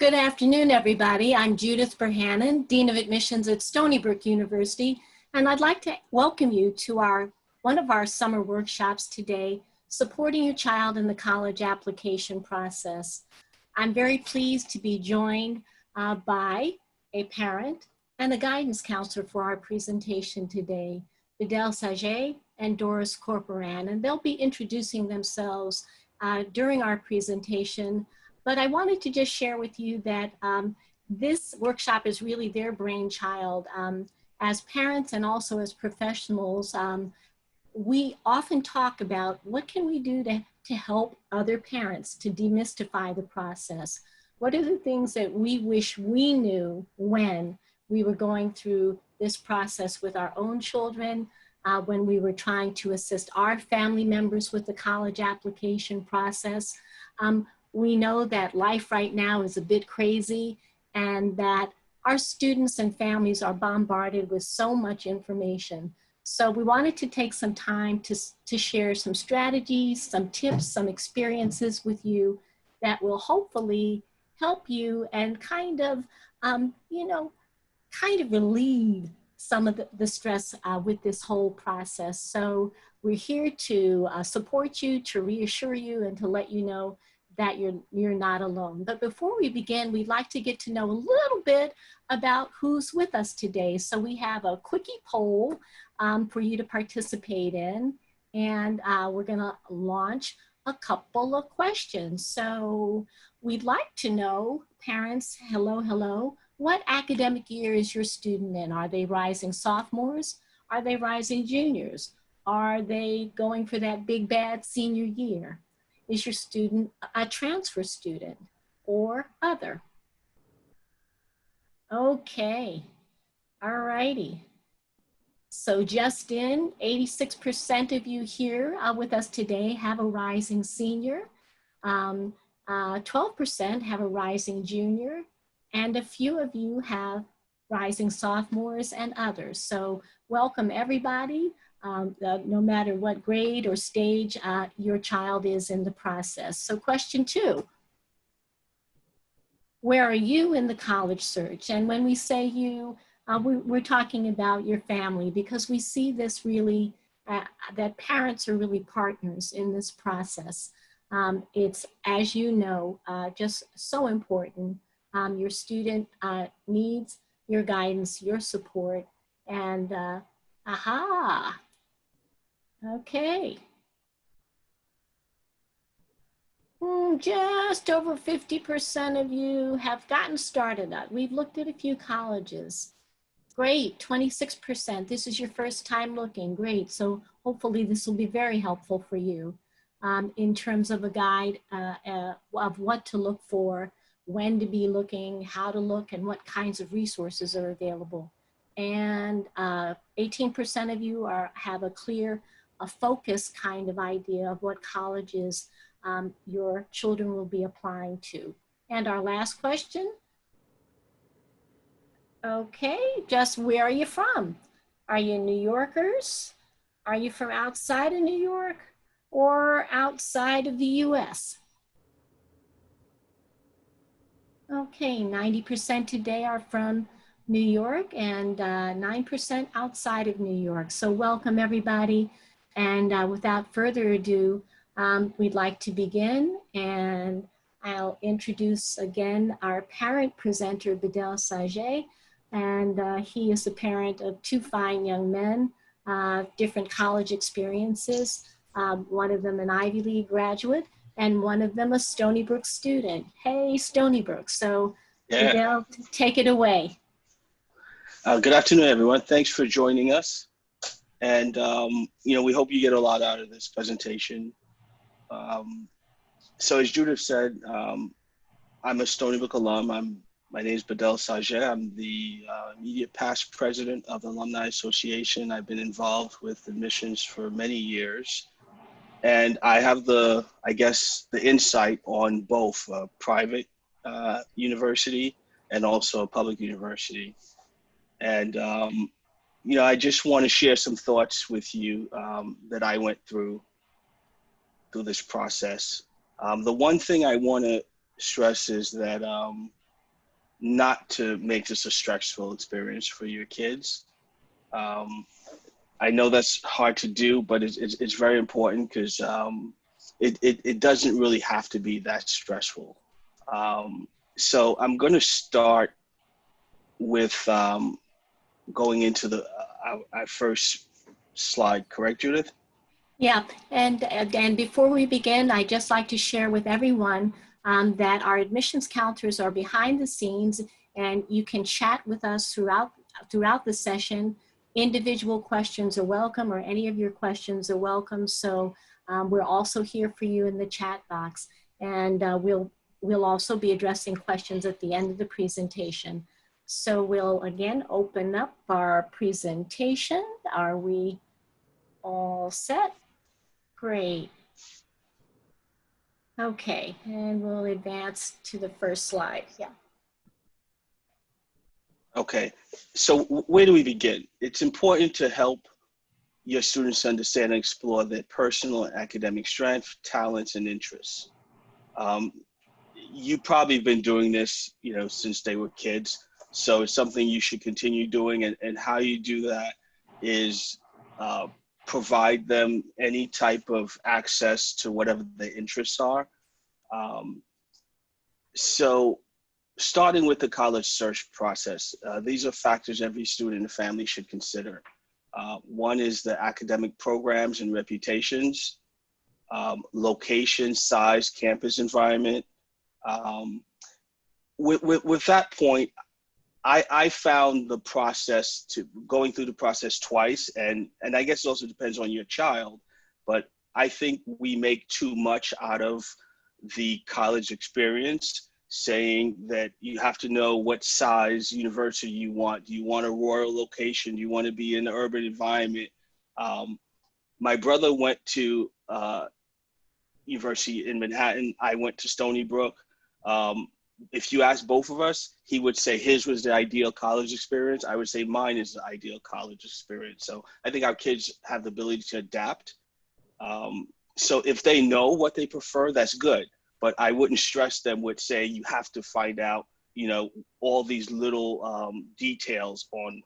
Good afternoon, everybody. I'm Judith Berhanen, Dean of Admissions at Stony Brook University, and I'd like to welcome you to one of our summer workshops today, Supporting Your Child in the College Application Process. I'm very pleased to be joined by a parent and a guidance counselor for our presentation today, Bedel Saget and Doris Corporan, and they'll be introducing themselves during our presentation. But I wanted to just share with you that this workshop is really their brainchild. As parents and also as professionals, we often talk about what can we do to help other parents to demystify the process. What are the things that we wish we knew when we were going through this process with our own children, when we were trying to assist our family members with the college application process. We know that life right now is a bit crazy and that our students and families are bombarded with so much information. So we wanted to take some time to share some strategies, some tips, some experiences with you that will hopefully help you and kind of relieve some of the stress with this whole process. So we're here to support you, to reassure you, and to let you know that you're not alone. But before we begin, we'd like to get to know a little bit about who's with us today. So we have a quickie poll for you to participate in, and we're gonna launch a couple of questions. So we'd like to know, parents, hello, what academic year is your student in? Are they rising sophomores? Are they rising juniors? Are they going for that big bad senior year? Is your student a transfer student or other? Okay, all righty. So just in, 86% of you here with us today have a rising senior, 12% have a rising junior, and a few of you have rising sophomores and others. So welcome everybody. No matter what grade or stage your child is in the process. So question 2, where are you in the college search? And when we say you, we're talking about your family, because we see this really, that parents are really partners in this process. It's, as you know, just so important. Your student needs your guidance, your support, and okay. Just over 50% of you have gotten started up. We've looked at a few colleges. Great, 26%. This is your first time looking. Great. So hopefully this will be very helpful for you in terms of a guide of what to look for, when to be looking, how to look, and what kinds of resources are available. And 18% of you have a clear, a focused kind of idea of what colleges your children will be applying to. And our last question. Okay, just where are you from? Are you New Yorkers? Are you from outside of New York or outside of the US? Okay, 90% today are from New York and 9% outside of New York. So welcome everybody. And without further ado, we'd like to begin, and I'll introduce again our parent presenter, Bedel Saget, and he is the parent of 2 fine young men, different college experiences, one of them an Ivy League graduate, and one of them a Stony Brook student. Hey, Stony Brook. So yeah. Bedel, take it away. Good afternoon, everyone. Thanks for joining us. And, we hope you get a lot out of this presentation. So as Judith said, I'm a Stony Brook alum. My name is Bedel Saget. I'm the immediate past president of the Alumni Association. I've been involved with admissions for many years. And I have the insight on both a private university and also a public university. And, I just want to share some thoughts with you that I went through this process. The one thing I want to stress is that not to make this a stressful experience for your kids. I know that's hard to do, but it's very important because it doesn't really have to be that stressful. So I'm going to start with going into our first slide, correct, Judith? Yeah, and before we begin, I'd just like to share with everyone that our admissions counters are behind the scenes, and you can chat with us throughout the session. Individual questions are welcome, or any of your questions are welcome. So we're also here for you in the chat box, and we'll also be addressing questions at the end of the presentation. So we'll again open up our presentation. Are we all set? Great. Okay, and we'll advance to the first slide. Yeah. Okay, so where do we begin? It's important to help your students understand and explore their personal and academic strengths, talents, and interests. You probably been doing this, since they were kids. So it's something you should continue doing. And how you do that is provide them any type of access to whatever their interests are. So starting with the college search process, these are factors every student and family should consider. One is the academic programs and reputations, location, size, campus environment. With that point, I found the process going through the process twice, and I guess it also depends on your child, but I think we make too much out of the college experience, saying that you have to know what size university you want. Do you want a rural location? Do you want to be in an urban environment? My brother went to university in Manhattan. I went to Stony Brook. If you ask both of us, he would say his was the ideal college experience. I would say mine is the ideal college experience. So I think our kids have the ability to adapt. So if they know what they prefer, that's good. But I wouldn't stress them with saying you have to find out, all these little details on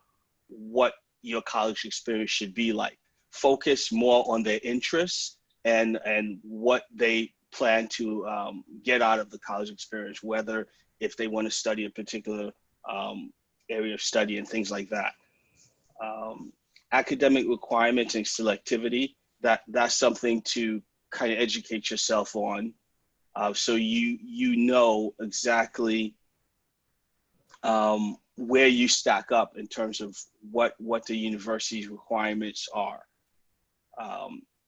what your college experience should be like. Focus more on their interests and what they plan to get out of the college experience, whether if they want to study a particular area of study and things like that. Academic requirements and selectivity, that's something to kind of educate yourself on. So you know exactly where you stack up in terms of what the university's requirements are.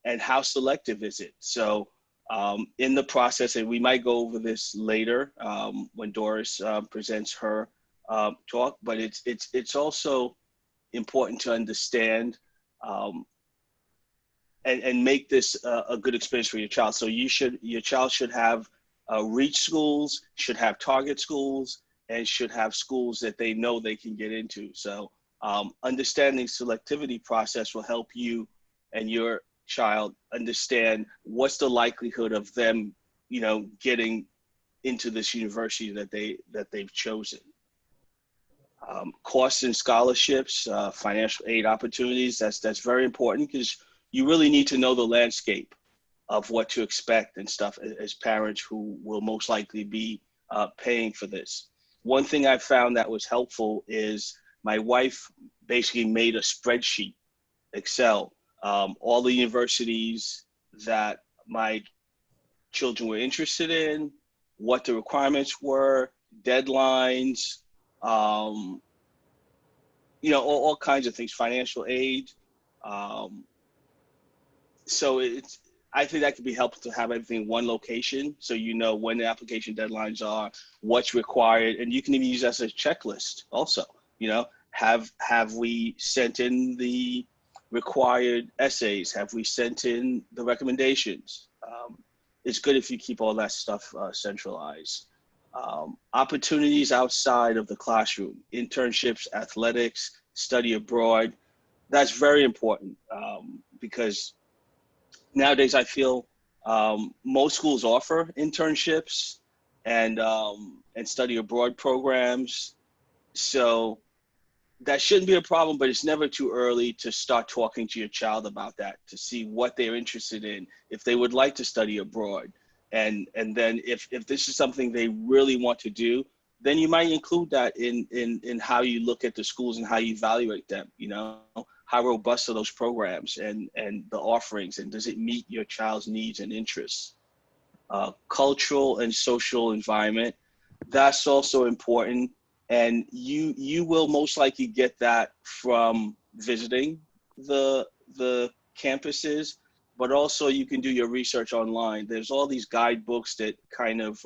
And how selective is it? So in the process, and we might go over this later when Doris presents her talk, but it's also important to understand and make this a good experience for your child. So your child should have reach schools, should have target schools, and should have schools that they know they can get into. So understanding selectivity process will help you and your child understand what's the likelihood of them, getting into this university that they've chosen. Costs and scholarships, financial aid opportunities, that's very important because you really need to know the landscape of what to expect and stuff as parents who will most likely be paying for this. One thing I found that was helpful is my wife basically made a spreadsheet, Excel, all the universities that my children were interested in, what the requirements were, deadlines, all kinds of things, financial aid. So I think that could be helpful to have everything in one location, so you know when the application deadlines are, what's required, and you can even use that as a checklist. Also, have we sent in the required essays? Have we sent in the recommendations? It's good if you keep all that stuff centralized. Opportunities outside of the classroom, internships, athletics, study abroad. That's very important because nowadays I feel most schools offer internships and and study abroad programs. So that shouldn't be a problem, but it's never too early to start talking to your child about that, to see what they're interested in, if they would like to study abroad. And then if this is something they really want to do, then you might include that in how you look at the schools and how you evaluate them. You know, how robust are those programs and the offerings, and does it meet your child's needs and interests? Cultural and social environment, that's also important. And you will most likely get that from visiting the campuses, but also you can do your research online. There's all these guidebooks that kind of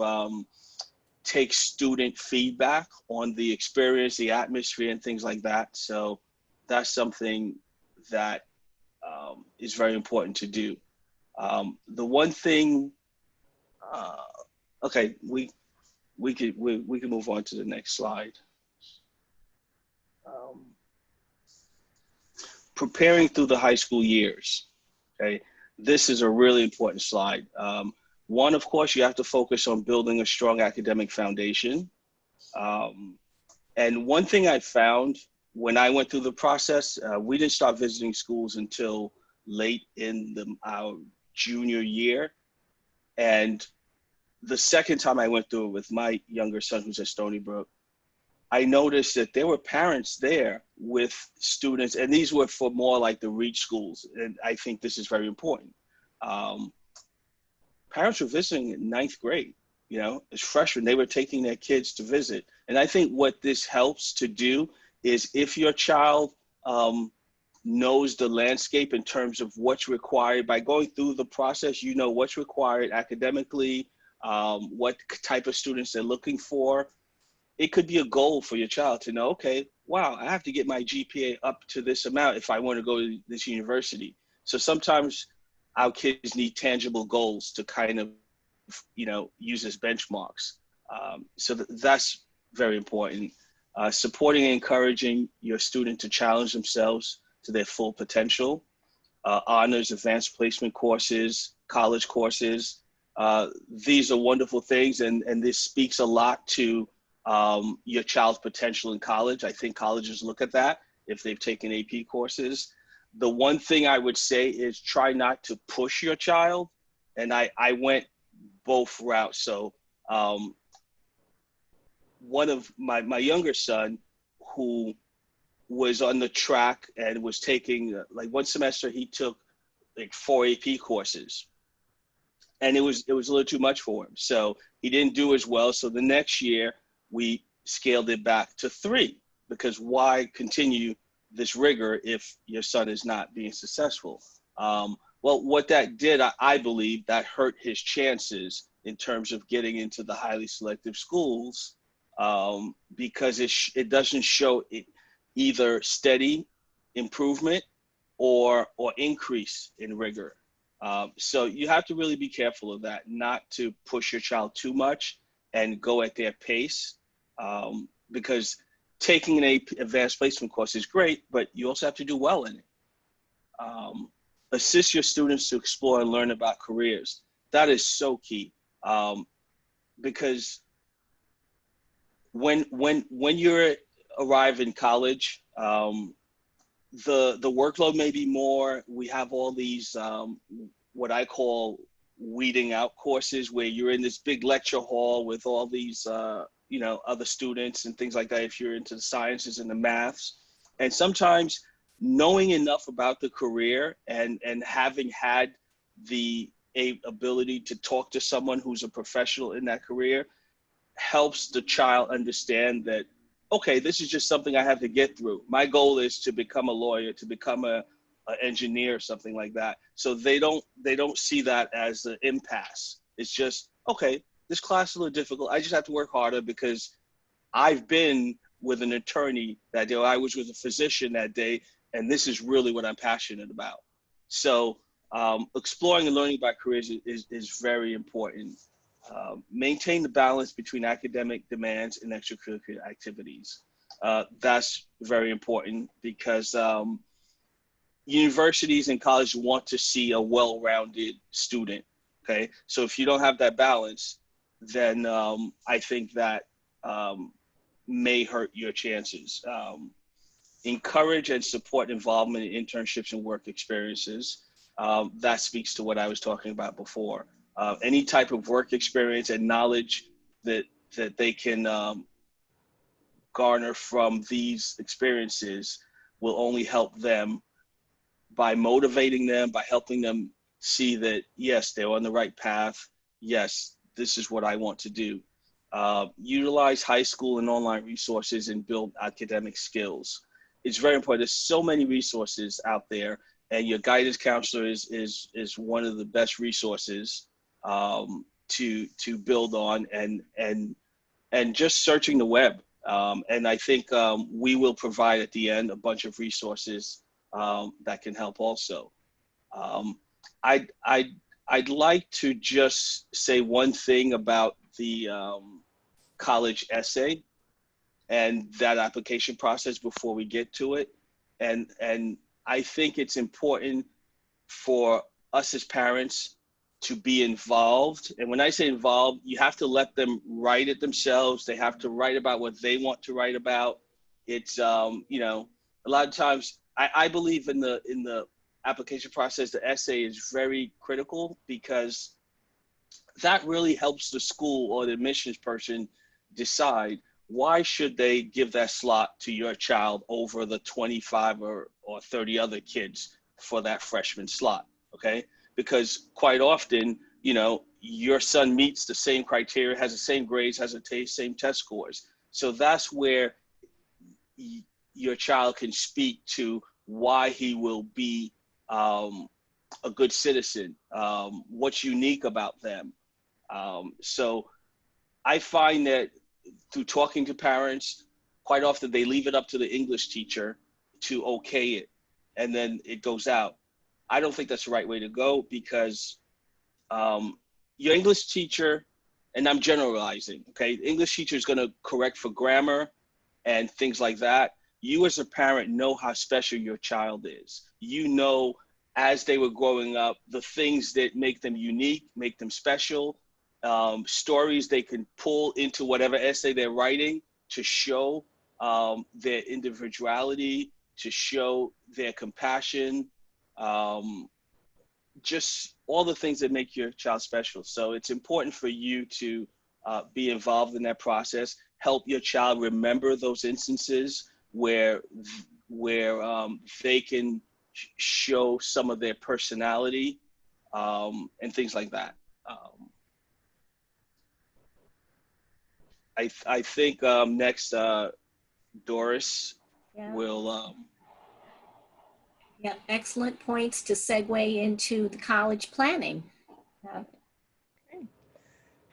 take student feedback on the experience, the atmosphere, and things like that. So that's something that is very important to do. The one thing, okay, we can move on to the next slide. Preparing through the high school years. Okay, this is a really important slide. One, of course, you have to focus on building a strong academic foundation. And one thing I found when I went through the process, we didn't start visiting schools until late in our junior year. And the second time I went through it with my younger son, who's at Stony Brook, I noticed that there were parents there with students, and these were for more like the reach schools. And I think this is very important. Parents were visiting in ninth grade, you know, as freshmen, they were taking their kids to visit. And I think what this helps to do is if your child knows the landscape in terms of what's required, by going through the process, you know what's required academically, what type of students they're looking for. It could be a goal for your child to know, okay, wow, I have to get my GPA up to this amount if I want to go to this university. So sometimes our kids need tangible goals to kind of, you know, use as benchmarks. So that's very important. Supporting and encouraging your student to challenge themselves to their full potential. Honors, advanced placement courses, college courses. These are wonderful things, and this speaks a lot to your child's potential in college. I think colleges look at that if they've taken AP courses. The one thing I would say is try not to push your child. And I went both routes. So one of my younger son, who was on the track and was taking, like one semester he took like 4 AP courses. And it was a little too much for him. So he didn't do as well. So the next year we scaled it back to 3, because why continue this rigor if your son is not being successful? Well, what that did, I believe, that hurt his chances in terms of getting into the highly selective schools, because it doesn't show either steady improvement or increase in rigor. So you have to really be careful of that, not to push your child too much and go at their pace, because taking an advanced placement course is great, but you also have to do well in it. Assist your students to explore and learn about careers. That is so key, because when you arrive in college, the workload may be more. We have all these what I call weeding out courses, where you're in this big lecture hall with all these you know, other students and things like that, if you're into the sciences and the maths. And sometimes knowing enough about the career and having had the ability to talk to someone who's a professional in that career helps the child understand that, okay, this is just something I have to get through. My goal is to become a lawyer, to become an engineer, or something like that. So they don't see that as an impasse. It's just, okay, this class is a little difficult. I just have to work harder because I've been with an attorney that day, or I was with a physician that day, and this is really what I'm passionate about. So exploring and learning about careers is very important. Maintain the balance between academic demands and extracurricular activities. That's very important, because universities and colleges want to see a well-rounded student, okay? So if you don't have that balance, then I think that may hurt your chances. Encourage and support involvement in internships and work experiences. That speaks to what I was talking about before. Any type of work experience and knowledge that they can garner from these experiences will only help them by motivating them, by helping them see that, yes, they're on the right path. Yes, this is what I want to do. Utilize high school and online resources and build academic skills. It's very important. There's so many resources out there, and your guidance counselor is one of the best resources to build on, and just searching the web. And I think we will provide at the end a bunch of resources that can help also. I'd like to just say one thing about the college essay and that application process before we get to it. And I think it's important for us as parents to be involved. And when I say involved, you have to let them write it themselves. They have to write about what they want to write about. It's, you know, a lot of times I believe in the application process, the essay is very critical, because that really helps the school or the admissions person decide why should they give that slot to your child over the 25 or 30 other kids for that freshman slot, okay? Because quite often, you know, your son meets the same criteria, has the same grades, has the same test scores. So that's where your child can speak to why he will be a good citizen, what's unique about them. So I find that through talking to parents, quite often they leave it up to the English teacher to okay it, and then it goes out. I don't think that's the right way to go, because your English teacher, and I'm generalizing, okay? The English teacher is gonna correct for grammar and things like that. You as a parent know how special your child is. You know, as they were growing up, the things that make them unique, make them special, stories they can pull into whatever essay they're writing to show their individuality, to show their compassion, just all the things that make your child special. So it's important for you to be involved in that process, help your child remember those instances where they can show some of their personality and things like that. I think next Doris will. Yeah, excellent points to segue into the college planning. Okay.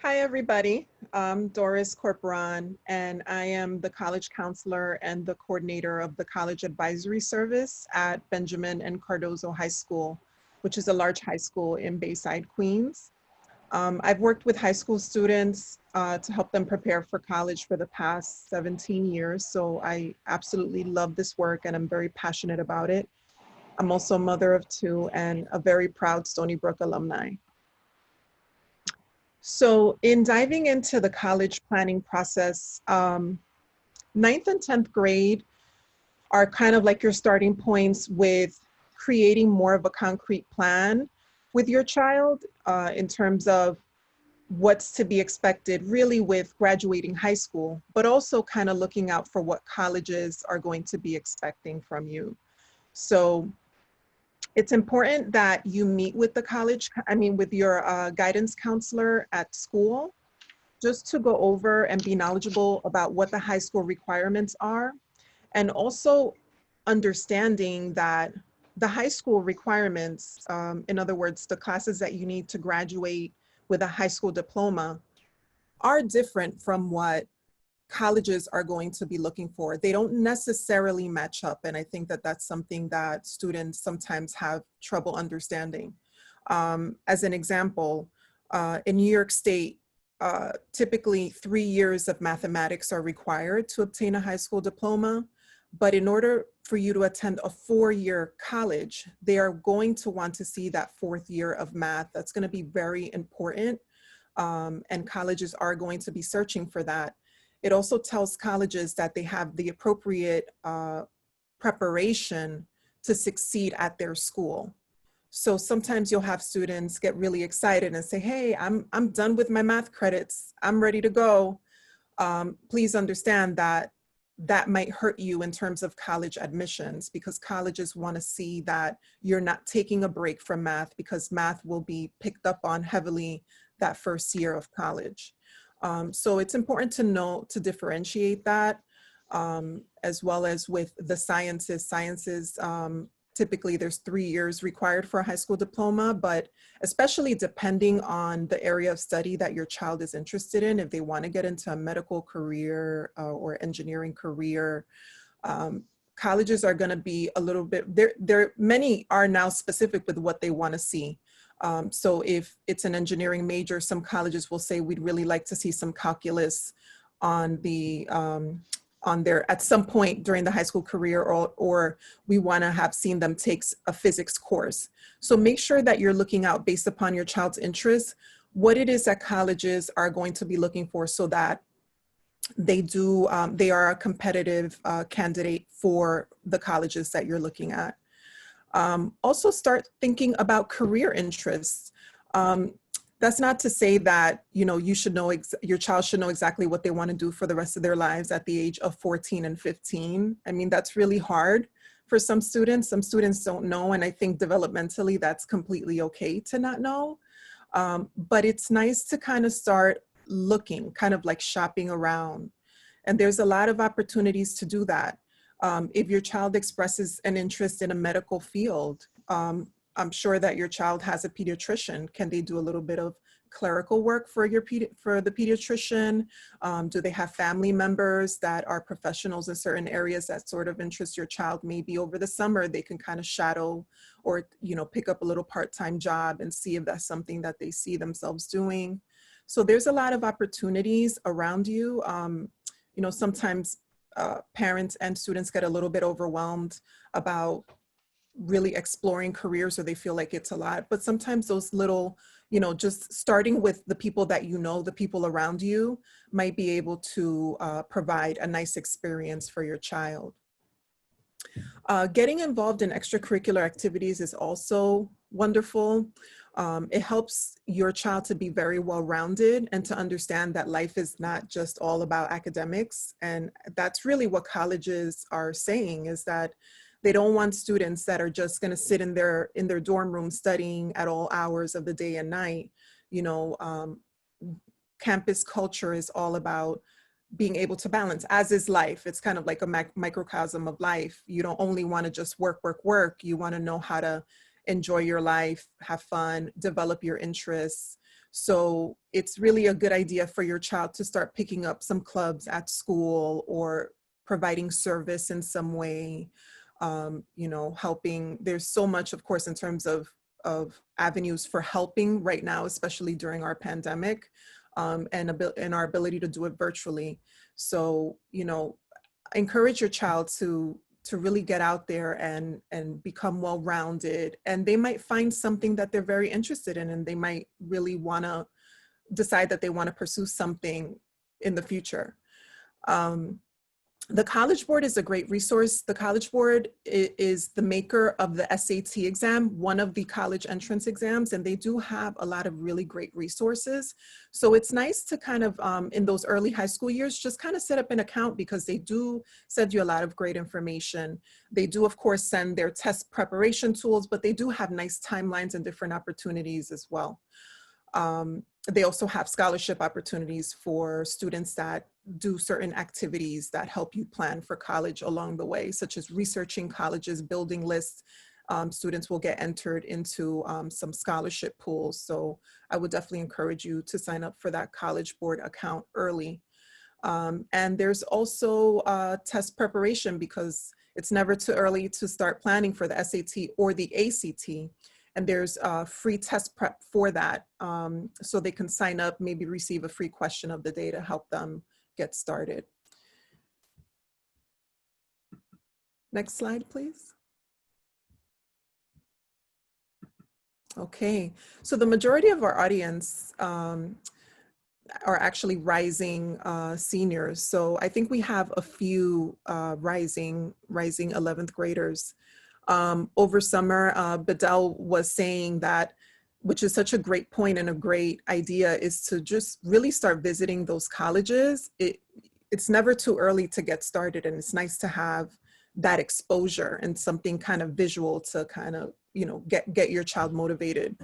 Hi, everybody. I'm Doris Corporon, and I am the college counselor and the coordinator of the College Advisory Service at Benjamin and Cardozo High School, which is a large high school in Bayside, Queens. I've worked with high school students to help them prepare for college for the past 17 years, so I absolutely love this work and I'm very passionate about it. I'm also a mother of two and a very proud Stony Brook alumni. So in diving into the college planning process, 9th and 10th grade are kind of like your starting points with creating more of a concrete plan with your child in terms of what's to be expected really with graduating high school, but also kind of looking out for what colleges are going to be expecting from you. So it's important that you meet with the college, with your guidance counselor at school, just to go over and be knowledgeable about what the high school requirements are. And also understanding that the high school requirements, in other words, the classes that you need to graduate with a high school diploma, are different from what colleges are going to be looking for. They don't necessarily match up. And I think that that's something that students sometimes have trouble understanding. As an example, in New York State, typically 3 years of mathematics are required to obtain a high school diploma. But in order for you to attend a 4-year college, they are going to want to see that 4th year of math. That's going to be very important. And colleges are going to be searching for that. it also tells colleges that they have the appropriate preparation to succeed at their school. So sometimes you'll have students get really excited and say, hey, I'm done with my math credits. I'm ready to go. Please understand that that might hurt you in terms of college admissions, because colleges want to see that you're not taking a break from math, because math will be picked up on heavily that first year of college. So it's important to know, to differentiate that, as well as with the sciences. Sciences, typically there's 3 years required for a high school diploma, but especially depending on the area of study that your child is interested in, if they want to get into a medical career or engineering career, colleges are going to be a little bit, many are now specific with what they want to see. So if it's an engineering major, some colleges will say, we'd really like to see some calculus on the on their, at some point during the high school career, or we want to have seen them take a physics course. So make sure that you're looking out based upon your child's interests, what it is that colleges are going to be looking for, so that they do, they are a competitive candidate for the colleges that you're looking at. Also start thinking about career interests. That's not to say that, you know, you should know, your child should know exactly what they want to do for the rest of their lives at the age of 14 and 15. I mean, that's really hard for some students. Some students don't know. And I think developmentally, that's completely okay to not know. But it's nice to kind of start looking, kind of like shopping around. And there's a lot of opportunities to do that. If your child expresses an interest in a medical field, I'm sure that your child has a pediatrician. Can they do a little bit of clerical work for the pediatrician? Do they have family members that are professionals in certain areas that sort of interest your child? Maybe over the summer they can kind of shadow or, you know, pick up a little part-time job and see if that's something that they see themselves doing. So there's a lot of opportunities around you. You know, sometimes parents and students get a little bit overwhelmed about really exploring careers, or they feel like it's a lot. But sometimes those little, you know, just starting with the people that you know, the people around you, might be able to provide a nice experience for your child. Getting involved in extracurricular activities is also wonderful. It helps your child to be very well-rounded and to understand that life is not just all about academics. And that's really what colleges are saying, is that they don't want students that are just going to sit in their dorm room studying at all hours of the day and night. You know, campus culture is all about being able to balance, as is life. It's kind of like a microcosm of life. You don't only want to just work, work, work. You want to know how to enjoy your life, have fun, develop your interests. So it's really a good idea for your child to start picking up some clubs at school, or providing service in some way, you know, helping. There's so much, of course, in terms of avenues for helping right now, especially during our pandemic, and our ability to do it virtually. So, you know, encourage your child to really get out there and become well-rounded, and they might find something that they're very interested in, and they might really want to decide that they want to pursue something in the future. The College Board is a great resource. The College Board is the maker of the SAT exam, one of the college entrance exams, and they do have a lot of really great resources. So it's nice to kind of, in those early high school years, just kind of set up an account, because they do send you a lot of great information. They do, of course, send their test preparation tools, but they do have nice timelines and different opportunities as well. They also have scholarship opportunities for students that do certain activities that help you plan for college along the way, such as researching colleges, building lists. Students will get entered into some scholarship pools. So I would definitely encourage you to sign up for that College Board account early. And there's also test preparation, because it's never too early to start planning for the SAT or the ACT. And there's a free test prep for that. So they can sign up, maybe receive a free question of the day to help them get started. Next slide, please. Okay, so the majority of our audience are actually rising seniors. So I think we have a few rising 11th graders. Over summer, Bedell was saying that, which is such a great point and a great idea, is to just really start visiting those colleges. It's never too early to get started, and it's nice to have that exposure and something kind of visual to kind of, you know, get your child motivated.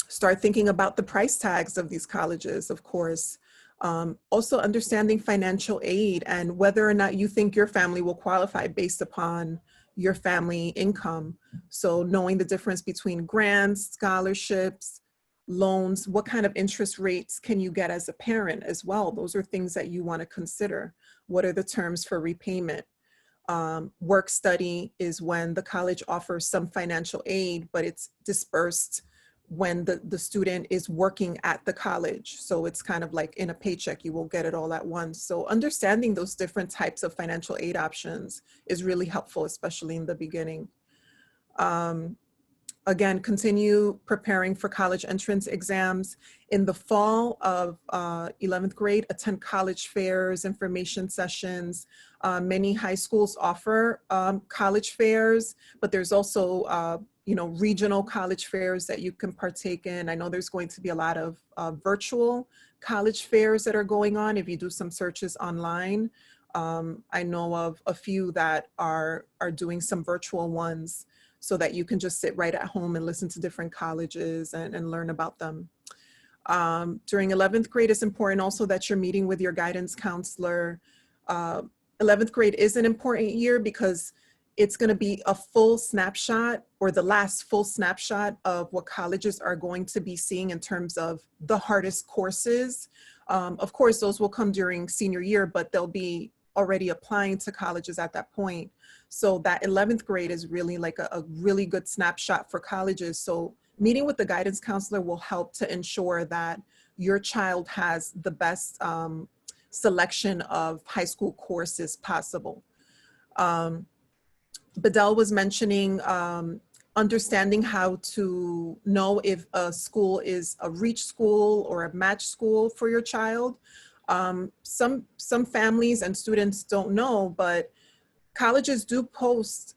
Start thinking about the price tags of these colleges, of course. Also understanding financial aid and whether or not you think your family will qualify based upon your family income. So knowing the difference between grants, scholarships, loans, what kind of interest rates can you get as a parent as well? Those are things that you want to consider. What are the terms for repayment? Work study is when the college offers some financial aid, but it's dispersed when the student is working at the college. So it's kind of like in a paycheck, you will get it all at once. So understanding those different types of financial aid options is really helpful, especially in the beginning. Again, continue preparing for college entrance exams. In the fall of 11th grade, attend college fairs, information sessions. Many high schools offer college fairs, but there's also you know, regional college fairs that you can partake in. I know there's going to be a lot of virtual college fairs that are going on if you do some searches online. I know of a few that are doing some virtual ones, so that you can just sit right at home and listen to different colleges and learn about them. During 11th grade, it's important also that you're meeting with your guidance counselor. 11th grade is an important year because it's going to be a full snapshot, or the last full snapshot of what colleges are going to be seeing in terms of the hardest courses. Of course, those will come during senior year, but they'll be already applying to colleges at that point. So that 11th grade is really like a really good snapshot for colleges. So meeting with the guidance counselor will help to ensure that your child has the best selection of high school courses possible. Bedell was mentioning understanding how to know if a school is a reach school or a match school for your child. Some families and students don't know, but colleges do post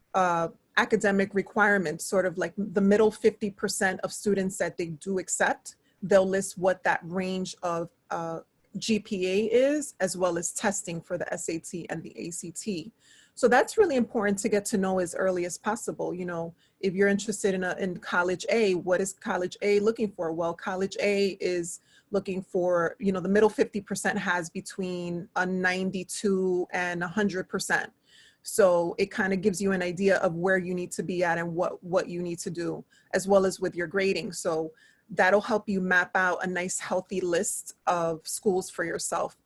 academic requirements, sort of like the middle 50% of students that they do accept. They'll list what that range of GPA is, as well as testing for the SAT and the ACT. So that's really important to get to know as early as possible. You know, if you're interested in college A, what is college A looking for? Well, college A is looking for, you know, the middle 50% has between a 92 and 100%. So it kind of gives you an idea of where you need to be at and what you need to do, as well as with your grading. So that'll help you map out a nice healthy list of schools for yourself.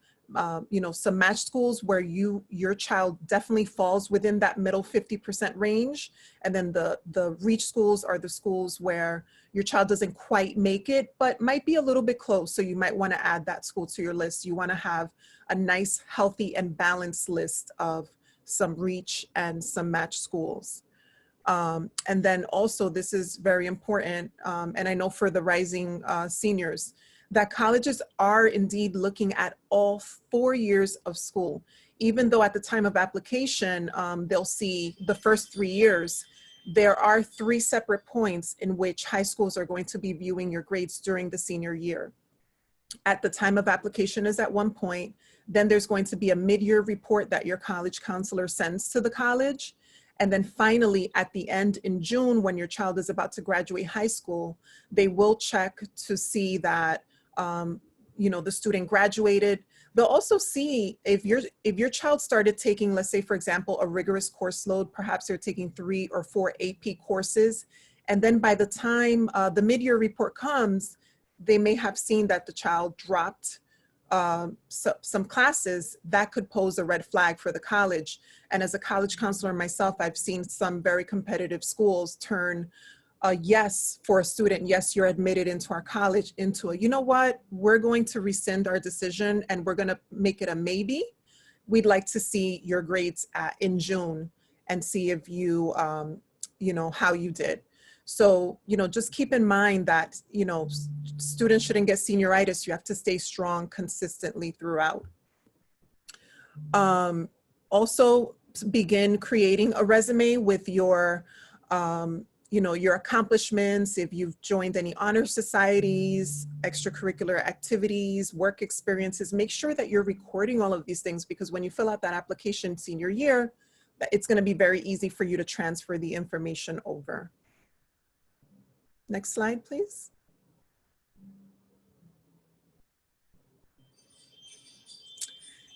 You know, some match schools where your child definitely falls within that middle 50% range. And then the reach schools are the schools where your child doesn't quite make it, but might be a little bit close. So you might want to add that school to your list. You want to have a nice, healthy and balanced list of some reach and some match schools. And then also, this is very important, and I know for the rising seniors, that colleges are indeed looking at all 4 years of school. Even though at the time of application, they'll see the first 3 years, there are 3 separate points in which high schools are going to be viewing your grades during the senior year. At the time of application is at one point, then there's going to be a mid-year report that your college counselor sends to the college. And then finally, at the end in June, when your child is about to graduate high school, they will check to see that you know, the student graduated. They'll also see if your child started taking, let's say, for example, a rigorous course load, perhaps they're taking 3 or 4 AP courses. And then by the time the mid-year report comes, they may have seen that the child dropped some classes. That could pose a red flag for the college. And as a college counselor myself, I've seen some very competitive schools turn a yes for a student, yes, you're admitted into our college, into a, you know what, we're going to rescind our decision and we're going to make it a maybe. We'd like to see your grades in June and see if you, you know, how you did. So, you know, just keep in mind that, you know, students shouldn't get senioritis. You have to stay strong consistently throughout. Also begin creating a resume with your, you know, your accomplishments, if you've joined any honor societies, extracurricular activities, work experiences. Make sure that you're recording all of these things, because when you fill out that application senior year, it's going to be very easy for you to transfer the information over. Next slide, please.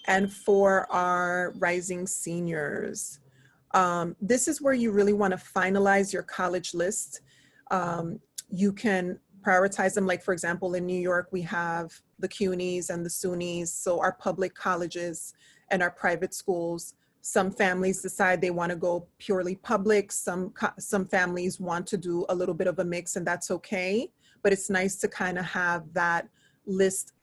And for our rising seniors, this is where you really want to finalize your college list. You can prioritize them. Like, for example, in New York, we have the CUNYs and the SUNYs, so our public colleges and our private schools. Some families decide they want to go purely public. Some families want to do a little bit of a mix, and that's okay. But it's nice to kind of have that list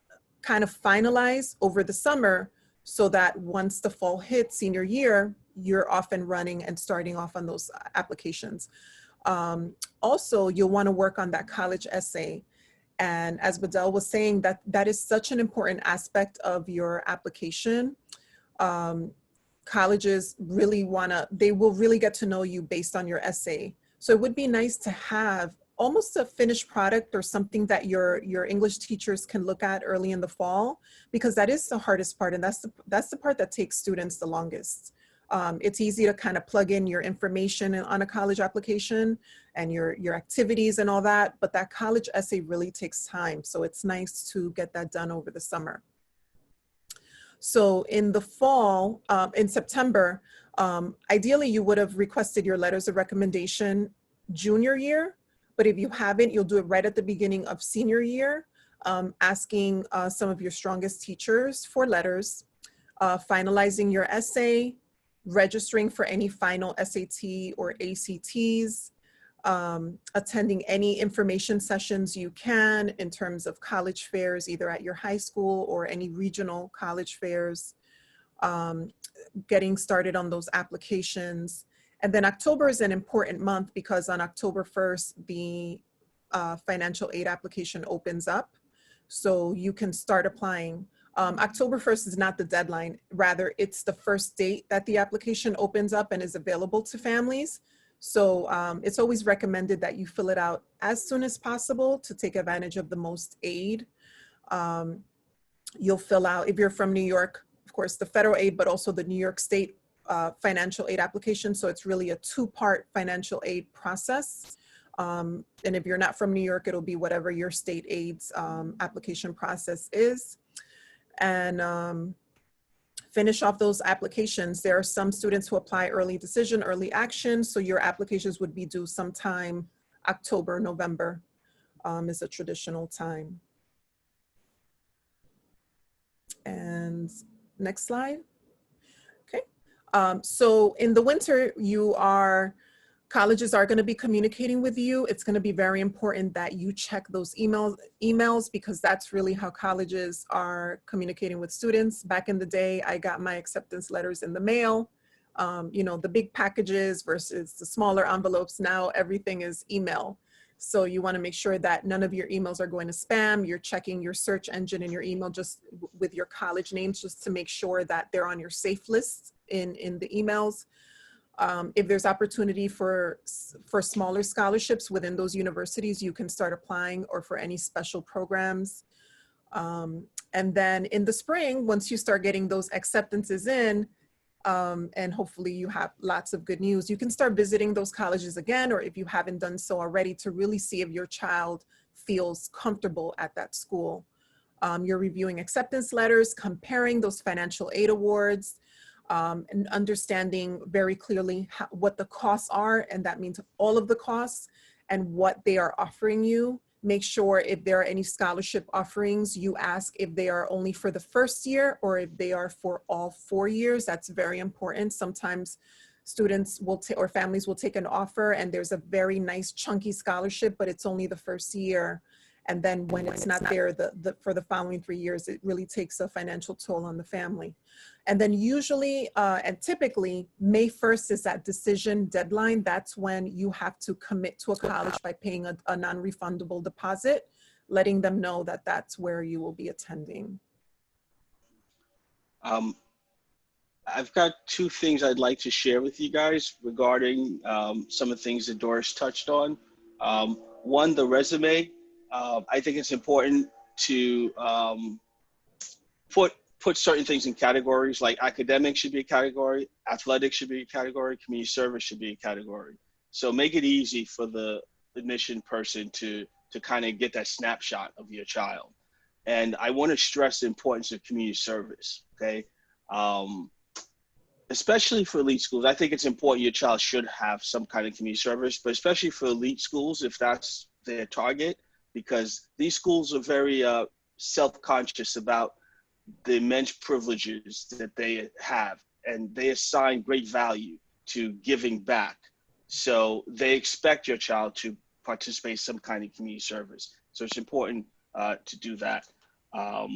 kind of finalized over the summer, so that once the fall hits, senior year, you're off and running and starting off on those applications. Also, you'll want to work on that college essay. And as Bedell was saying, that is such an important aspect of your application. Colleges really they will really get to know you based on your essay. So it would be nice to have almost a finished product or something that your English teachers can look at early in the fall, because that is the hardest part, and that's the part that takes students the longest. It's easy to kind of plug in your information on a college application and your activities and all that, but that college essay really takes time. So it's nice to get that done over the summer. So in the fall, in September, ideally you would have requested your letters of recommendation junior year, but if you haven't, you'll do it right at the beginning of senior year, asking some of your strongest teachers for letters, finalizing your essay, registering for any final SAT or ACTs, attending any information sessions you can in terms of college fairs, either at your high school or any regional college fairs, getting started on those applications. And then October is an important month, because on October 1st, the financial aid application opens up. So you can start applying. October 1st is not the deadline. Rather, it's the first date that the application opens up and is available to families. So it's always recommended that you fill it out as soon as possible to take advantage of the most aid. You'll fill out, if you're from New York, of course, the federal aid, but also the New York State financial aid application. So it's really a two-part financial aid process. And if you're not from New York, it'll be whatever your state aid's application process is. And finish off those applications. There are some students who apply early decision, early action. So your applications would be due sometime October, November is a traditional time. And next slide. Okay. So in the winter, colleges are going to be communicating with you. It's going to be very important that you check those emails, because that's really how colleges are communicating with students. Back in the day, I got my acceptance letters in the mail, you know, the big packages versus the smaller envelopes. Now everything is email. So you want to make sure that none of your emails are going to spam. You're checking your search engine in your email just with your college names, just to make sure that they're on your safe list in the emails. If there's opportunity for smaller scholarships within those universities, you can start applying, or for any special programs. And then in the spring, once you start getting those acceptances in, and hopefully you have lots of good news, you can start visiting those colleges again, or if you haven't done so already, to really see if your child feels comfortable at that school. You're reviewing acceptance letters, comparing those financial aid awards, and understanding very clearly what the costs are, and that means all of the costs and what they are offering you. Make sure if there are any scholarship offerings, you ask if they are only for the first year or if they are for all 4 years. That's very important. Sometimes students will or families will take an offer and there's a very nice chunky scholarship, but it's only the first year. And then when it's not there for the following 3 years, it really takes a financial toll on the family. And then usually and typically May 1st is that decision deadline. That's when you have to commit to a college by paying a non-refundable deposit, letting them know that that's where you will be attending. I've got two things I'd like to share with you guys regarding some of the things that Doris touched on. One, the resume. I think it's important to put certain things in categories, like academics should be a category, athletics should be a category, community service should be a category. So make it easy for the admission person to kind of get that snapshot of your child. And I want to stress the importance of community service, okay? Especially for elite schools, I think it's important your child should have some kind of community service, but especially for elite schools, if that's their target, because these schools are very self-conscious about the immense privileges that they have, and they assign great value to giving back. So they expect your child to participate in some kind of community service. So it's important to do that. I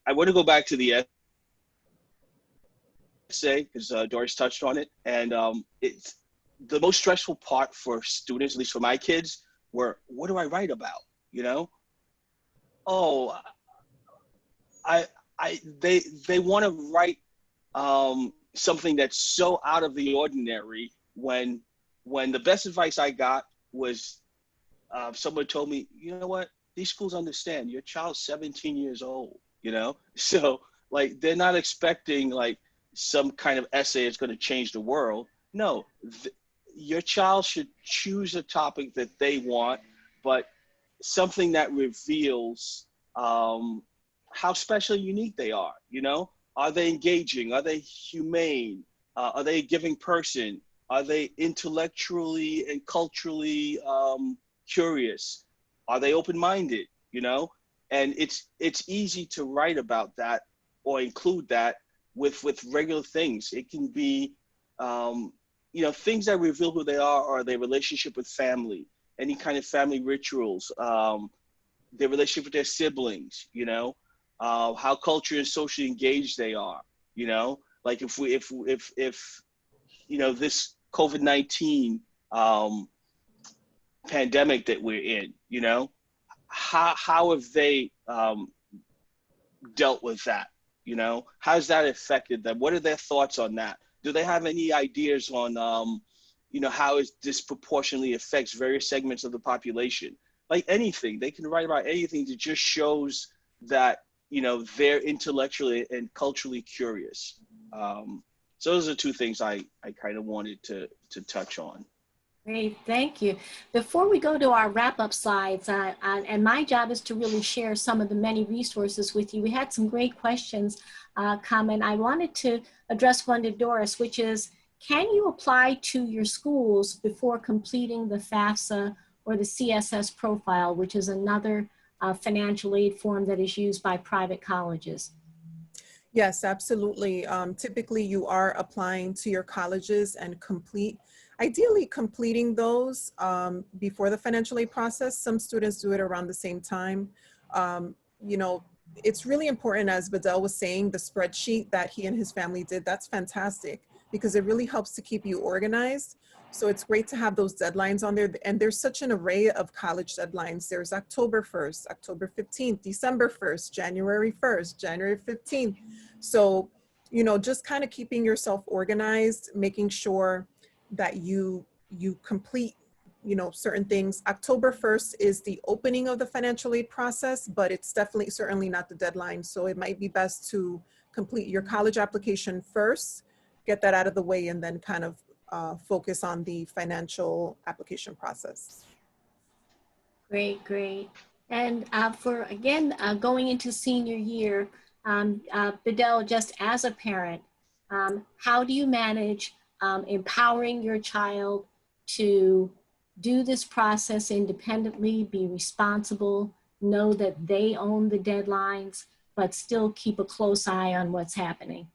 want to go back to the essay because Doris touched on it, and it's the most stressful part for students, at least for my kids, were what do I write about? You know, oh, they want to write something that's so out of the ordinary. When the best advice I got was someone told me, you know what, these schools understand your child's 17 years old, you know, so like they're not expecting like some kind of essay that's going to change the world. No, your child should choose a topic that they want, but something that reveals how special and unique they are. You know, are they engaging? Are they humane? Are they a giving person? Are they intellectually and culturally curious? Are they open-minded? You know, and it's easy to write about that or include that with regular things. It can be, you know, things that reveal who they are, or their relationship with family, any kind of family rituals, their relationship with their siblings, you know, how culturally and socially engaged they are, you know, like if you know, this COVID-19 pandemic that we're in, you know, how have they dealt with that? You know, how's that affected them? What are their thoughts on that? Do they have any ideas on, you know, how it disproportionately affects various segments of the population? Like anything, they can write about anything that just shows that, you know, they're intellectually and culturally curious. So those are two things I kind of wanted to touch on. Great, thank you. Before we go to our wrap-up slides, and my job is to really share some of the many resources with you. We had some great questions come, and I wanted to address one to Doris, which is, can you apply to your schools before completing the FAFSA or the CSS profile, which is another financial aid form that is used by private colleges? Yes, absolutely. Typically, you are applying to your colleges and ideally completing those before the financial aid process. Some students do it around the same time. You know, it's really important, as Bedell was saying, the spreadsheet that he and his family did, that's fantastic because it really helps to keep you organized. So it's great to have those deadlines on there. And there's such an array of college deadlines. There's October 1st, October 15th, December 1st, January 1st, January 15th. So, you know, just kind of keeping yourself organized, making sure that you complete, you know, certain things. October 1st is the opening of the financial aid process, but it's certainly not the deadline. So it might be best to complete your college application first, get that out of the way, and then kind of focus on the financial application process. Great, great. And for, again, going into senior year, Bedell, just as a parent, how do you manage empowering your child to do this process independently, be responsible, know that they own the deadlines, but still keep a close eye on what's happening?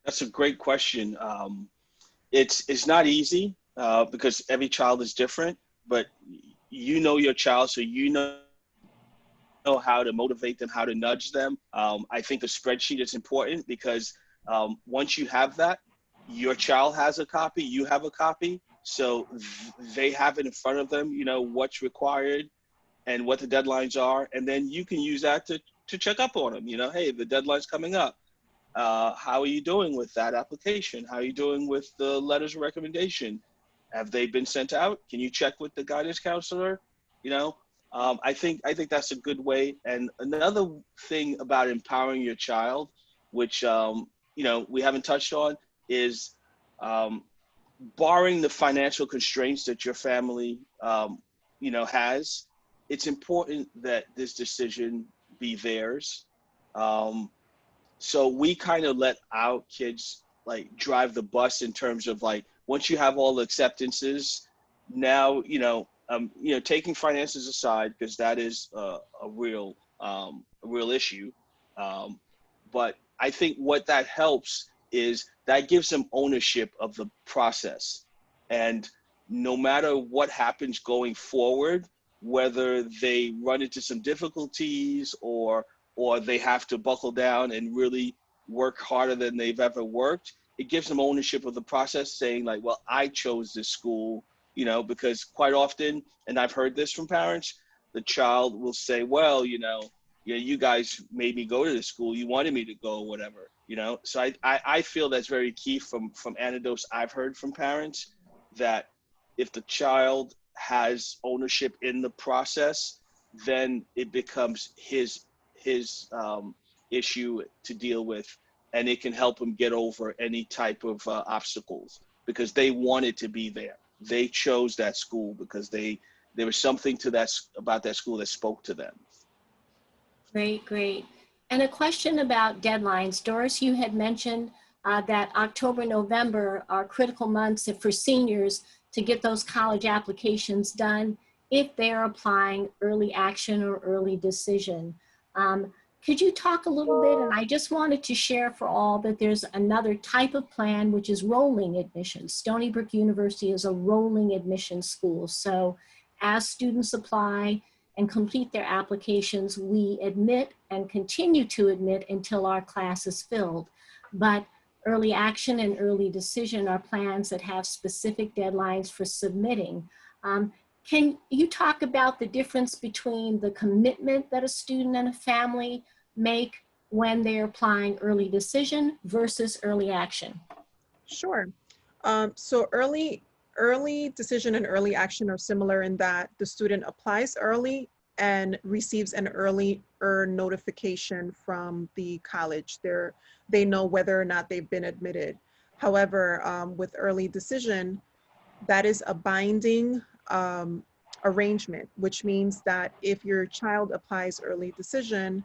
That's a great question. It's not easy because every child is different, but you know your child, so you know how to motivate them, how to nudge them. I think a spreadsheet is important because once you have that, your child has a copy, you have a copy, so they have it in front of them, you know, what's required and what the deadlines are, and then you can use that to check up on them. You know, hey, the deadline's coming up. How are you doing with that application? How are you doing with the letters of recommendation? Have they been sent out? Can you check with the guidance counselor? You know, I think that's a good way. And another thing about empowering your child, which you know we haven't touched on, is um, barring the financial constraints that your family you know has. It's important that this decision be theirs. Um, so we kind of let our kids like drive the bus in terms of like once you have all the acceptances, now you know taking finances aside because that is a real issue. Um, but I think what that helps is that gives them ownership of the process, and no matter what happens going forward, whether they run into some difficulties or they have to buckle down and really work harder than they've ever worked, it gives them ownership of the process, saying like, well, I chose this school, you know, because quite often, and I've heard this from parents, the child will say, well, you know, yeah, you guys made me go to the school, you wanted me to go, or whatever, you know. So I feel that's very key from anecdotes I've heard from parents, that if the child has ownership in the process, then it becomes his issue to deal with, and it can help him get over any type of obstacles because they wanted to be there. They chose that school because there was something to that about that school that spoke to them. Great, great. And a question about deadlines. Doris, you had mentioned that October, November are critical months for seniors to get those college applications done if they're applying early action or early decision. Could you talk a little bit? And I just wanted to share for all that there's another type of plan, which is rolling admissions. Stony Brook University is a rolling admissions school. So as students apply and complete their applications, we admit and continue to admit until our class is filled. But early action and early decision are plans that have specific deadlines for submitting. Can you talk about the difference between the commitment that a student and a family make when they're applying early decision versus early action? Sure. So early decision and early action are similar in that the student applies early and receives an earlier notification from the college. They know whether or not they've been admitted. However, with early decision, that is a binding arrangement, which means that if your child applies early decision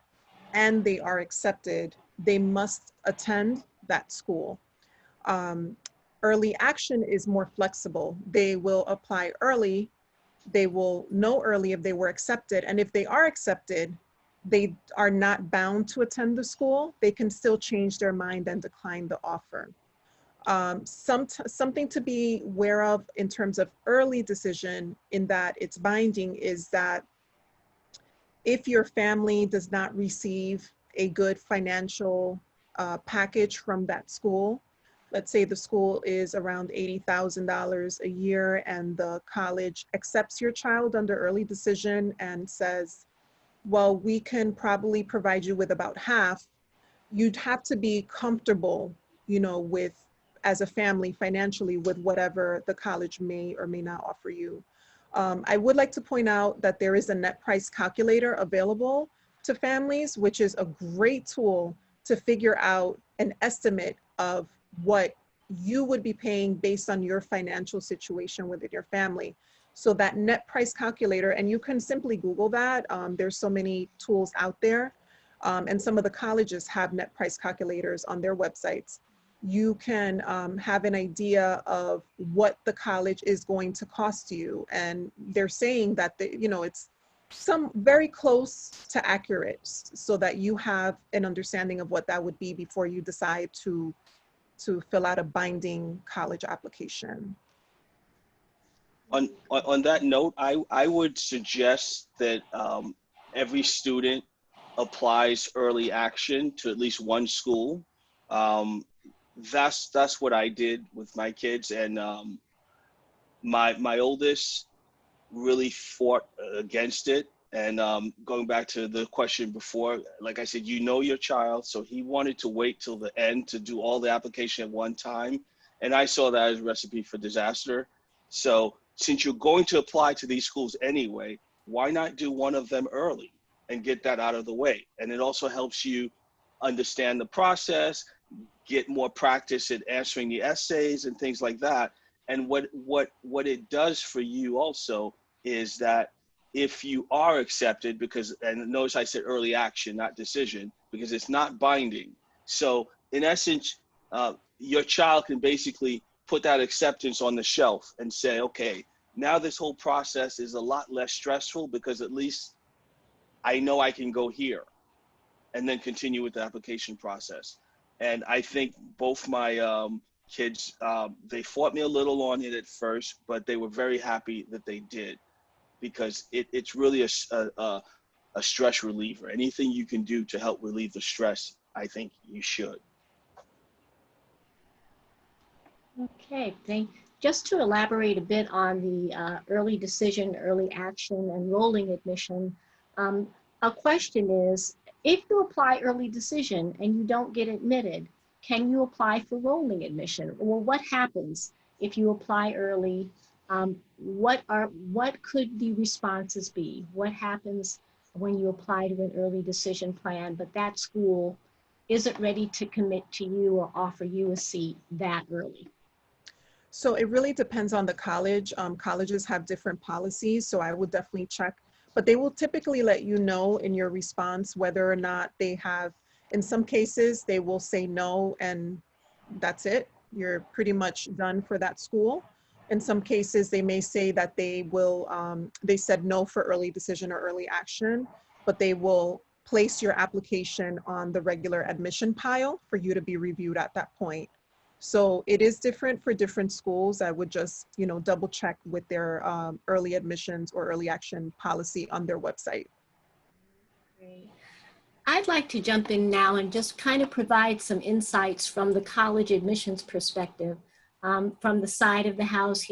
and they are accepted, they must attend that school. Early action is more flexible. They will apply early. They will know early if they were accepted. And if they are accepted, they are not bound to attend the school. They can still change their mind and decline the offer. Something to be aware of in terms of early decision in that it's binding is that if your family does not receive a good financial package from that school, let's say the school is around $80,000 a year and the college accepts your child under early decision and says, well, we can probably provide you with about half, you'd have to be comfortable, you know, with, as a family financially, with whatever the college may or may not offer you. I would like to point out that there is a net price calculator available to families, which is a great tool to figure out an estimate of what you would be paying based on your financial situation within your family. So that net price calculator, and you can simply Google that. There's so many tools out there. And some of the colleges have net price calculators on their websites. You can have an idea of what the college is going to cost you. And they're saying that, it's some very close to accurate, so that you have an understanding of what that would be before you decide to fill out a binding college application. On that note, I would suggest that every student applies early action to at least one school. Um, that's what I did with my kids, and my oldest really fought against it. And going back to the question before, like I said, you know your child, so he wanted to wait till the end to do all the application at one time, and I saw that as a recipe for disaster. So since you're going to apply to these schools anyway, why not do one of them early and get that out of the way? And it also helps you understand the process, get more practice at answering the essays and things like that. And what it does for you also is that if you are accepted, because, and notice I said early action, not decision, because it's not binding. So in essence, your child can basically put that acceptance on the shelf and say, okay, now this whole process is a lot less stressful because at least I know I can go here, and then continue with the application process. And I think both my kids, they fought me a little on it at first, but they were very happy that they did, because it's really a stress reliever. Anything you can do to help relieve the stress, I think you should. Okay, just to elaborate a bit on the early decision, early action, and rolling admission, a question is, if you apply early decision and you don't get admitted, can you apply for rolling admission? Or what happens if you apply early? What could the responses be? What happens when you apply to an early decision plan, but that school isn't ready to commit to you or offer you a seat that early? So it really depends on the college. Colleges have different policies, so I would definitely check. But they will typically let you know in your response whether or not they have, in some cases, they will say no and that's it. You're pretty much done for that school. In some cases, they may say that they will, they said no for early decision or early action, but they will place your application on the regular admission pile for you to be reviewed at that point. So it is different for different schools. I would just, double check with their early admissions or early action policy on their website. Great. I'd like to jump in now and just kind of provide some insights from the college admissions perspective, from the side of the house,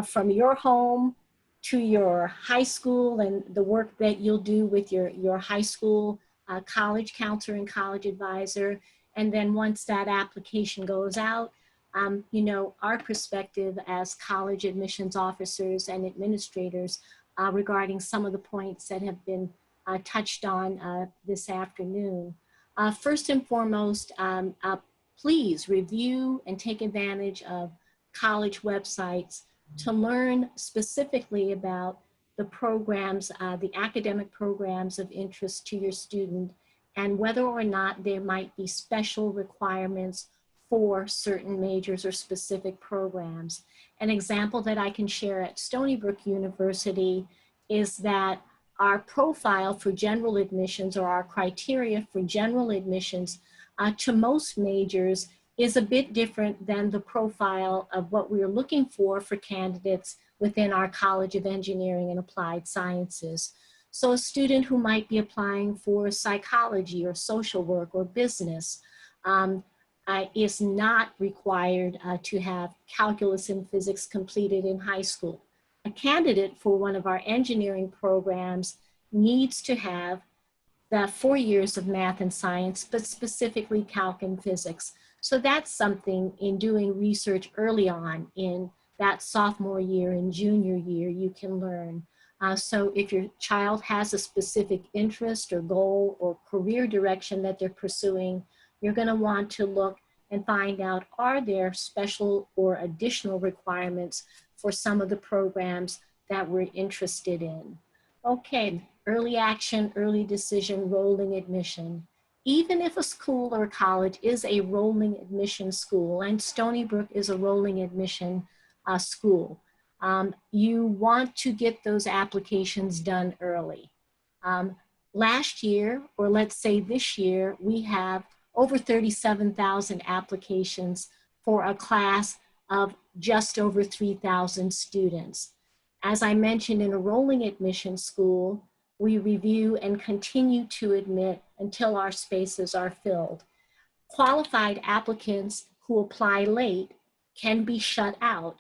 from your home to your high school and the work that you'll do with your high school college counselor and college advisor. And then once that application goes out, our perspective as college admissions officers and administrators regarding some of the points that have been touched on this afternoon. First and foremost, please review and take advantage of college websites to learn specifically about the programs, the academic programs of interest to your student, and whether or not there might be special requirements for certain majors or specific programs. An example that I can share at Stony Brook University is that our profile for general admissions, or our criteria for general admissions to most majors, is a bit different than the profile of what we're looking for candidates within our College of Engineering and Applied Sciences. So a student who might be applying for psychology or social work or business is not required to have calculus and physics completed in high school. A candidate for one of our engineering programs needs to have the 4 years of math and science, but specifically calc and physics. So that's something in doing research early on in that sophomore year and junior year you can learn. So if your child has a specific interest or goal or career direction that they're pursuing, you're going to want to look and find out, are there special or additional requirements for some of the programs that we're interested in? Okay, early action, early decision, rolling admission. Even if a school or a college is a rolling admission school, and Stony Brook is a rolling admission school, you want to get those applications done early. Last year, or let's say this year, we have over 37,000 applications for a class of just over 3,000 students. As I mentioned, in a rolling admission school, we review and continue to admit until our spaces are filled. Qualified applicants who apply late can be shut out,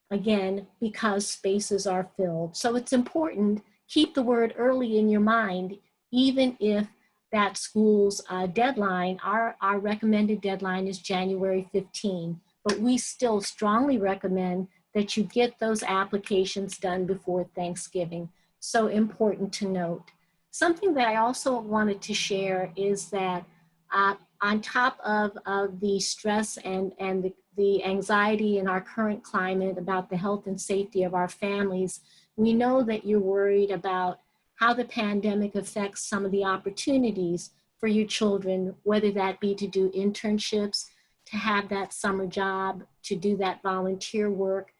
again, because spaces are filled. So it's important, keep the word early in your mind, even if that school's deadline, our recommended deadline is January 15, but we still strongly recommend that you get those applications done before Thanksgiving. So important to note. Something that I also wanted to share is that on top of the stress and the anxiety in our current climate about the health and safety of our families, we know that you're worried about how the pandemic affects some of the opportunities for your children, whether that be to do internships, to have that summer job, to do that volunteer work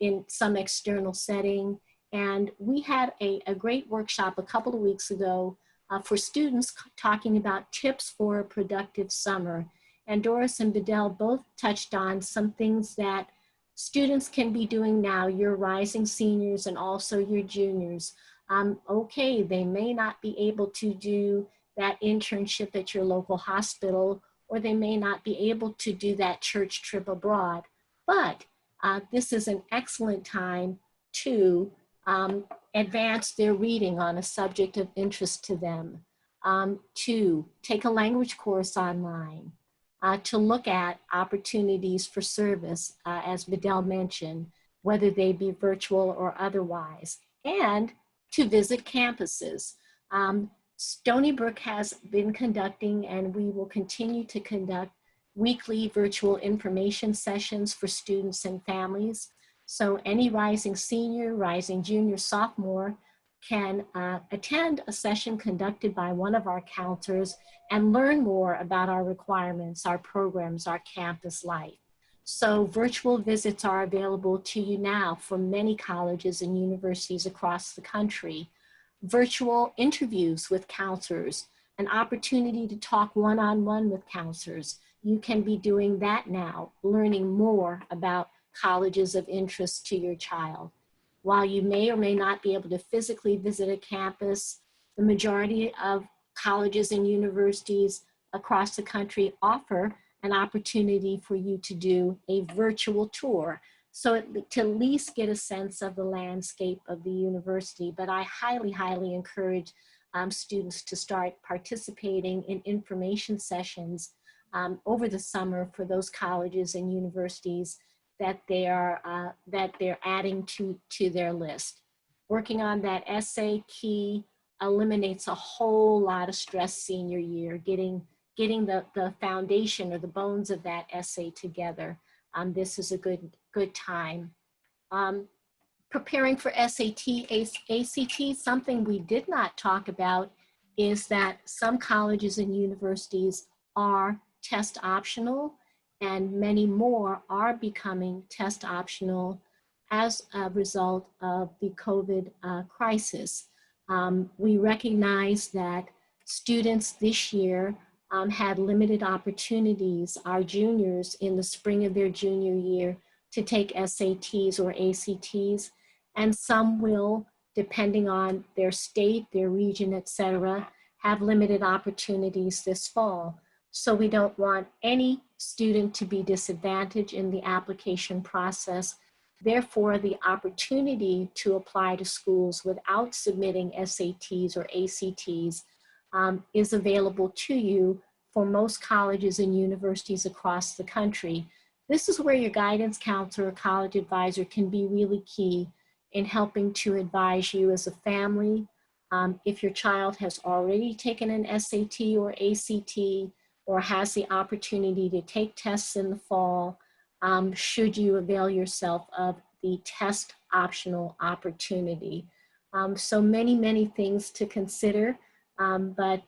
in some external setting. And we had a great workshop a couple of weeks ago for students talking about tips for a productive summer. And Doris and Bedell both touched on some things that students can be doing now, your rising seniors and also your juniors. Okay, they may not be able to do that internship at your local hospital, or they may not be able to do that church trip abroad, but this is an excellent time to advance their reading on a subject of interest to them, to take a language course online, to look at opportunities for service, as Bedell mentioned, whether they be virtual or otherwise, and to visit campuses. Stony Brook has been conducting, and we will continue to conduct, weekly virtual information sessions for students and families. So any rising senior, rising junior, sophomore can attend a session conducted by one of our counselors and learn more about our requirements, our programs, our campus life. So virtual visits are available to you now from many colleges and universities across the country. Virtual interviews with counselors, an opportunity to talk one-on-one with counselors. You can be doing that now, learning more about colleges of interest to your child. While you may or may not be able to physically visit a campus, the majority of colleges and universities across the country offer an opportunity for you to do a virtual tour. So to at least get a sense of the landscape of the university. But I highly, highly encourage students to start participating in information sessions over the summer for those colleges and universities that they're adding to their list. Working on that essay key eliminates a whole lot of stress senior year, getting the foundation or the bones of that essay together. This is a good time. Preparing for SAT, ACT, something we did not talk about is that some colleges and universities are test optional, and many more are becoming test optional as a result of the COVID crisis. We recognize that students this year had limited opportunities, our juniors in the spring of their junior year, to take SATs or ACTs, and some will, depending on their state, their region, et cetera, have limited opportunities this fall. So we don't want any student to be disadvantaged in the application process. Therefore, the opportunity to apply to schools without submitting SATs or ACTs is available to you for most colleges and universities across the country. This is where your guidance counselor or college advisor can be really key in helping to advise you as a family. If your child has already taken an SAT or ACT, or has the opportunity to take tests in the fall, should you avail yourself of the test optional opportunity. So many things to consider, but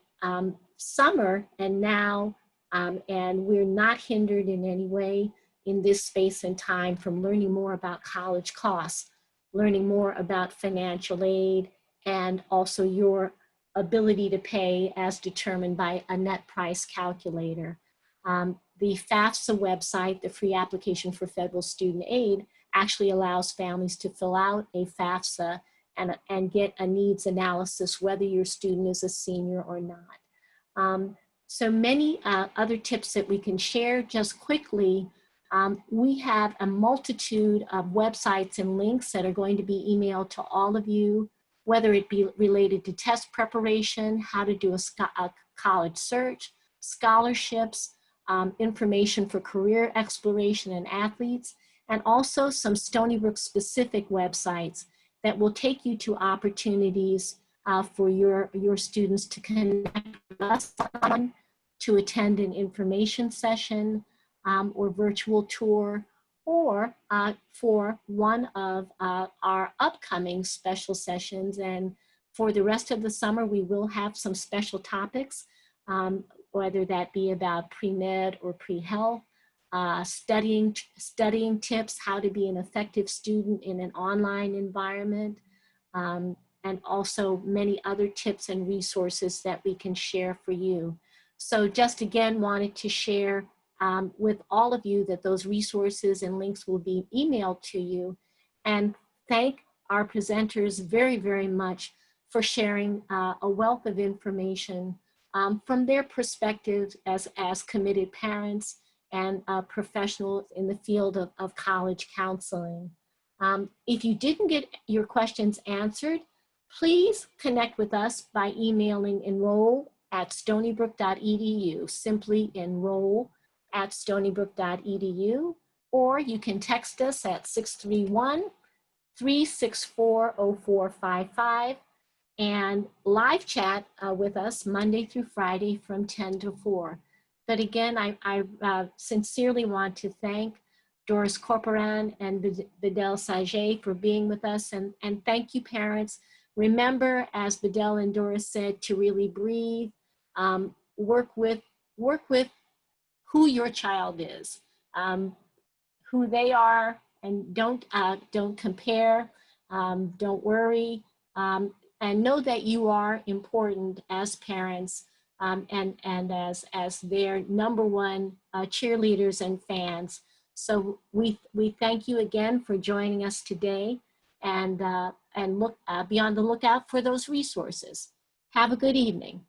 summer and now, and we're not hindered in any way in this space and time from learning more about college costs, learning more about financial aid, and also your ability to pay as determined by a net price calculator. The FAFSA website, the Free Application for Federal Student Aid, actually allows families to fill out a FAFSA and get a needs analysis whether your student is a senior or not. So many other tips that we can share just quickly. We have a multitude of websites and links that are going to be emailed to all of you, whether it be related to test preparation, how to do a college search, scholarships, information for career exploration and athletes, and also some Stony Brook specific websites that will take you to opportunities for your students to connect with us on, to attend an information session or virtual tour, or for one of our upcoming special sessions. And for the rest of the summer, we will have some special topics, whether that be about pre-med or pre-health, studying tips, how to be an effective student in an online environment, and also many other tips and resources that we can share for you. So just again, wanted to share with all of you that those resources and links will be emailed to you, and thank our presenters very, very much for sharing a wealth of information from their perspective as committed parents and professionals in the field of college counseling. If you didn't get your questions answered, please connect with us by emailing enroll@stonybrook.edu, simply enroll@stonybrook.edu, or you can text us at 631-364-0455 and live chat with us Monday through Friday from 10 to 4. But again, I sincerely want to thank Doris Corporan and Bedell Saget for being with us, and thank you, parents. Remember, as Bedell and Doris said, to really breathe, work with who your child is, who they are, and don't compare, don't worry, and know that you are important as parents, and as their number one cheerleaders and fans. So we thank you again for joining us today, and be on the lookout for those resources. Have a good evening.